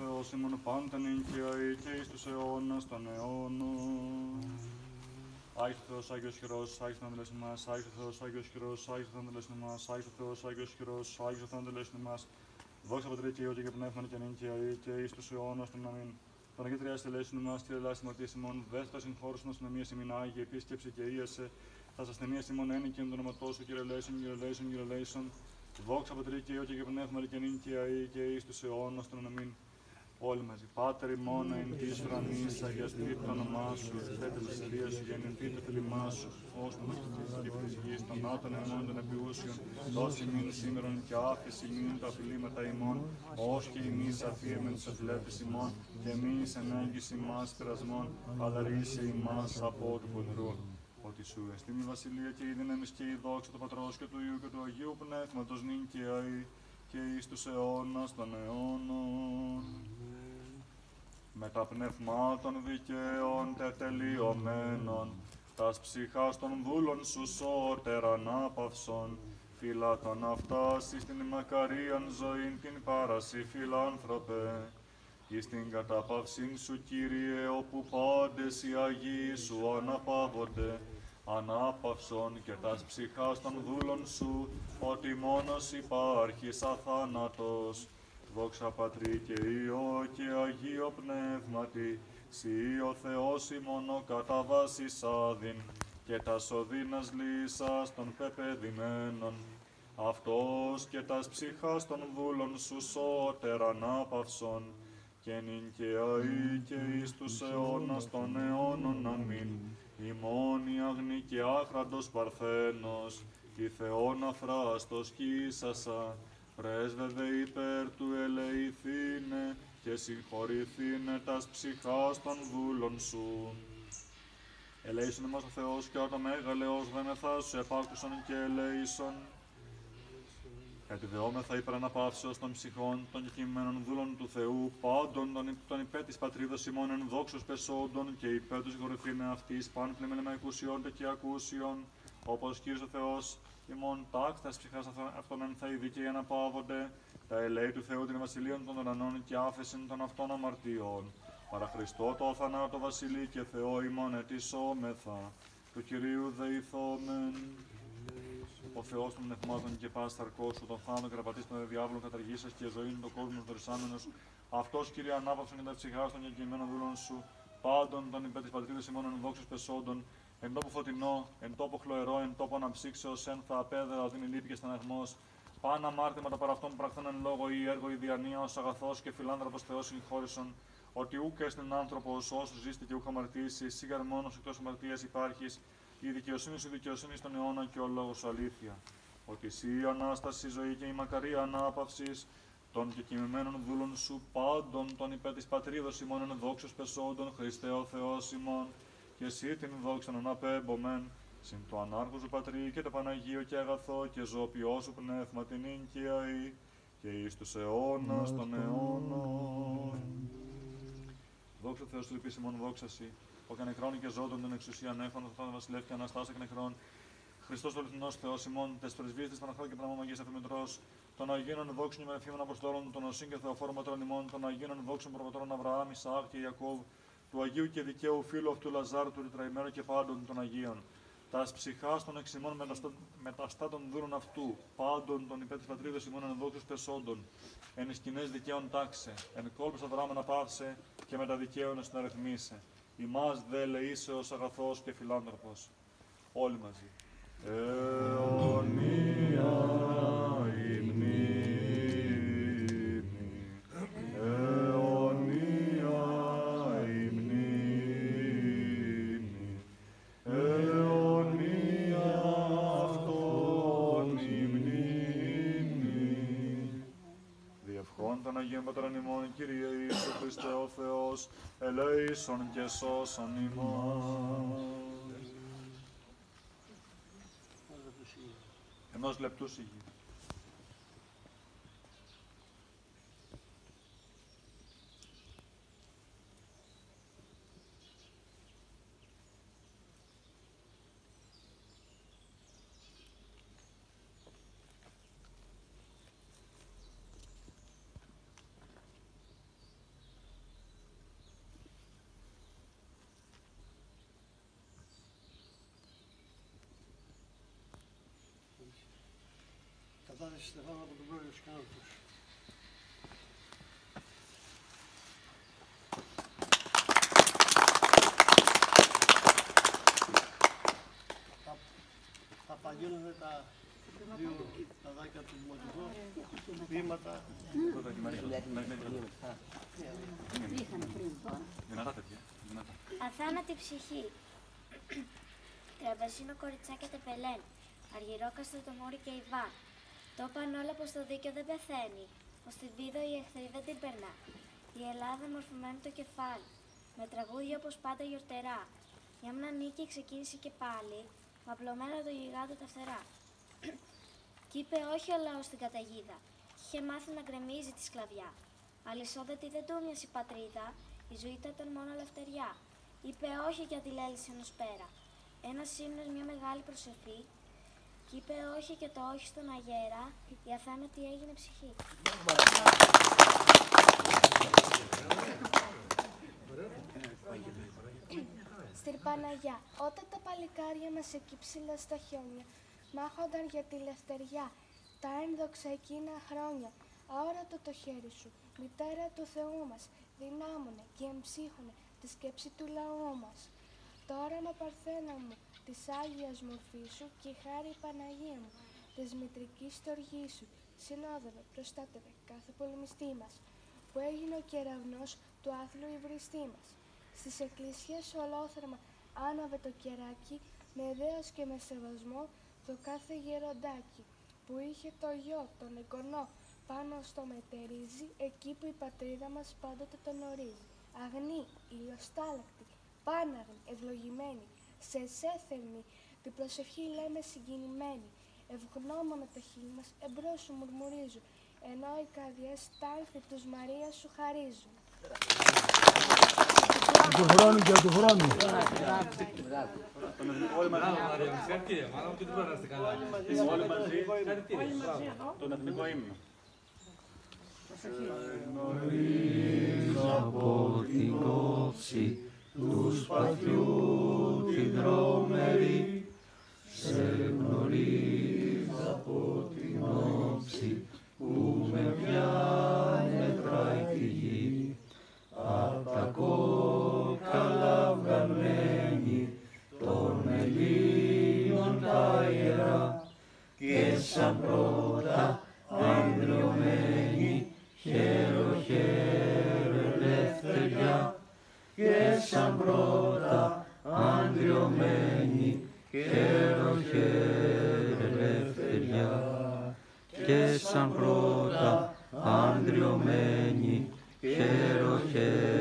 Θεός ημών πάντων εγκαίοι και εις τους αιώνας των αιώνων. Άγιος Θεός, Άγιος Χειρός, Άγιος Θανατελές ημάς, Άγιος Θεός, Άγιος Χειρός, Άγιος Θανατελές ημάς, Άγιος Θεός, Άγιος Χειρός, Άγιος Θανατελές ημάς. Δόξα Πατρί και Υιό και Πνεύμα και νυν και αεί και εις τους αιώνας των αμήν. Παναγία Τριάς τελέσιν ημάς και ελάς ημαρτίας ημών, δέσποτα συγχώρησον ασθενομίας ημίν Άγιε, επίσκεψη και ίασε, τα ασθενείας ημών ένικεν το όνοματός σου, Κύριε ελέησον, Κύριε ελέησον, Κύριε ελέησον. Δόξα Πατρί και Υιό και Πνεύμα και νυν και αεί και εις τους αιώνας των αμήν. Όλοι μαζί. Πάτερ ημών εν της ουρανής, αγιαστεί το όνομά σου, θέτες της Κυρίας σου, γεννηθεί το θέλημά σου, ως το μασκητής και της γης, των άτων ημών των επιούσιων, δώσει ημίν σήμερον και άφηση ημίν τα οφειλήματα ημών, ως και ημείς αφίεμεν τους ευλέπτες ημών, και εμείς εν έγκυση ημάς πειρασμών, αλλά ρίσε ημάς από του πονηρού. Ότι σου εστίν η βασιλεία και η δύναμη και η δόξα του Πατρός και του Υιού και του Αγίου Πνεύματος νυν και αεί και εις τους αιώνας των αιώνων. Με τα πνευμάτων δικαίων τετελειωμένων, τας ψυχάς των δούλων σου σώτερ ανάπαυσον, φυλάτων αυτάς εις την μακαρίαν ζωήν την πάραση φιλάνθρωπε, εις την κατάπαυσήν σου, Κύριε, όπου πάντες οι Αγίοι σου αναπαύονται, ανάπαυσον και τας ψυχάς των δούλων σου, ότι μόνος υπάρχεις αθάνατος. Δόξα Πατρί και Υιό και Αγίο Πνεύματι, Συ ο Θεός ημών ο κατά βάσης άδειν, και τας οδύνας λύσας των πεπεδημένων. Αυτός και τας ψυχάς των δούλων σου σώτερ ανάπαυσον, και νυν και αεί και εις τους αιώνας των αιώνων αμήν. Ημών η αγνή και άχραντος Παρθένος, η Θεόν αφράστος κοίσασα, πρέσβευε υπέρ του ελεηθήνε και συγχωρηθήνε τας ψυχάς των δούλων σου. Ελέησον εμάς ο Θεός και όταν μέγαλεος δέμεθά σου επάκουσον και ελέησον. Επιδεόμεθα υπέρ αναπαύσεως των ψυχών των κεκοιμημένων δούλων του Θεού, πάντων των υπέρ της πατρίδος ημών εν δόξους πεσόντων και υπέρ του συγχωρηθήνε αυτής, παν πλημμένε με ακούσιον και ακούσιον, όπως Κύριος ο Θεός ημών τάξτας ψυχάς αυτών εν θα οι δικαίοι αναπαύονται, τα ελέη του Θεού την βασιλείων των ουρανών και άφεσιν των αυτών αμαρτιών. Παρά Χριστό το αθανάτο βασιλεί και Θεό ημών ετισόμεθα, του Κυρίου δεηθόμεν. Ο Θεός των πνευμάτων και πας σαρκός σου, τον θάνατο κραπατής των διάβολων καταργήσας και ζωή των κόσμων δορισάμενος, αυτός Κύριε ανάπαυσον και τα ψυχάς των κεκοιμημένων δούλων σου, πάντων των υπέρ της πατρίδας ημών εν δόξους πεσόντων, εν τόπο φωτεινό, εν τόπο χλωερό, εν τόπο αναψύξεως, εν θα απέδερα ότι είναι λύπη και στεναγμός, παν αμάρτηματα παρά αυτών που πραχθούν εν λόγω ή έργο ή διανία, ως αγαθός και φιλάνθρωπος Θεός συγχώρησον, ότι ούκ έστειν άνθρωπος όσου ζήστε και ούκ αμαρτήσει, σίγαρ μόνος εκτός αμαρτίας υπάρχεις, η δικαιοσύνη σου δικαιοσύνη στον αιώνα και ο λόγος σου αλήθεια. Ότι εσύ η Ανάσταση, η ζωή και η μακαρία ανάπαυσης των κεκοιμημένων δούλων σου, πάντων των υπέρ της πατρίδος ημών εν δόξους πεσόντων, Χριστέ ο Θεός ημών, και εσύ την δόξαν αναπέμπομεν, συν το ανάρχο σου Πατρί και το Παναγίο και αγαθό και ζωοποιό σου πνεύμα την νυν και αεί, και εις τους αιώνας των αιώνων. Δόξα Θεός του επίσημον δόξαση, ο και νεκρών και ζώντων την εξουσίαν έχων, ο Θεός βασιλεύ και αναστάσα και νεκρών. Χριστός ο αληθινός Θεός ημών, τες πρεσβείες της Παναχρώου και Πνεύμα Αγίας Αφημητρός, των Αγίων δόξων και μεθύμων Αποστόλων, των Οσύν και Θεοφόρων Πατρών ημών, των Αγίων δόξων προπατρών Αβραάμ, Ισαάκ και Ιακώβ, του Αγίου και δικαίου φίλου αυτού Λαζάρου, του τετραϊμένου και πάντων των Αγίων. Τας ψυχάς των εξημών μεταστά των δούλων αυτού, πάντων των υπέρ της πατρίδος ημών εν δόξους πεσόντων, εν σκηνές δικαίων τάξε, εν κόλπες αδράμενα πάυσε και με τα δικαίων συναρρυθμίσε. Ημάς δε ελεήσεως αγαθός και φιλάνθρωπος. Όλοι μαζί. Αιωνία η μνήμη, αιωνία η μνήμη, αιωνία αυτόν η μνήμη. Διευχών των Αγίων Πατρών ημών, Κύριε Ιησού Χριστέ ο Θεός, ελέησον και σώσον ημάς. Ενός λεπτού σιγή. Αθάναση Στεφάνου από τον πρόεδρο του Κανάλτους. Θα απαγγέλνουμε τα δύο αδάκια του Δημοτικού βήματα. Αθάνατη ψυχή. Τραπεζίνο κοριτσάκια τεπελέν. Αργυρόκαστο το μόρι και η βά. Το είπαν όλα πως το δίκαιο δεν πεθαίνει. Πως την πίδο η εχθρή δεν την περνά. Η Ελλάδα μορφωμένη το κεφάλι. Με τραγούδια όπως πάντα γιορτερά. Για μια νίκη ξεκίνησε και πάλι. Με απλωμένα το γιγάντο τα φτερά. Κι είπε όχι ο λαός στην καταιγίδα. Είχε μάθει να γκρεμίζει τη σκλαβιά. Αλυσόδετη δεν του μοιάζει η πατρίδα. Η ζωή ήταν μόνο ελευθεριά. Είπε όχι για τη λέληση ενός πέρα. Ένας ύμνος, μια μεγάλη προσευχή. Κι είπε όχι και το όχι στον αγέρα. Η αθάνατη έγινε ψυχή. Στην Παναγιά, όταν τα παλικάρια μας εκεί ψηλά στα χιόνια μάχονταν για τη λευτεριά, τα ένδοξα εκείνα χρόνια, αόρατο το χέρι σου, μητέρα του Θεού μας, δυνάμωνε και εμψύχωνε τη σκέψη του λαού μας. Το όραμα παρθένα μου, της Άγιας μορφής σου και η χάρη Παναγία μου, της μητρικής στοργής σου, συνόδευε, προστάτευε κάθε πολεμιστή μας, που έγινε ο κεραυνός του άθλου υβριστή μας. Στις εκκλησίες ολόθερμα άναβε το κεράκι, με δέος και με σεβασμό το κάθε γεροντάκι, που είχε το γιο, τον εγγονό, πάνω στο μετερίζει, εκεί που η πατρίδα μας πάντοτε τον ορίζει. Αγνή, ηλιοστάλακτη, πάναγνη, ευλογημένη, σε εσέ θερμή, την προσευχή λέμε συγκινημένη. Ευγνώμονα τα χείλη μας εμπρός σου μουρμουρίζουν, ενώ οι καρδιές τάλθη τους Μαρία σου χαρίζουν. Του χρόνου και του χρόνου. Όλοι μαζί. Τον εθνικό ύμνο. Γνωρίζω από την κόψη του σπαθιού την δρόμερη, σε γνωρίζω από την όψη που με πια μετράει τη γη, απ' τα κόκαλα βγαλμένη των Ελλήνων τα ιερά, και σαν πρώτα ανδριωμένη χαίρο χαίρο ελευθεριά, και σαν πρώτα ανδριωμένη χαίρο χαίρο ελευθεριά, και σαν πρώτα ανδριωμένη χαίρο χαίρο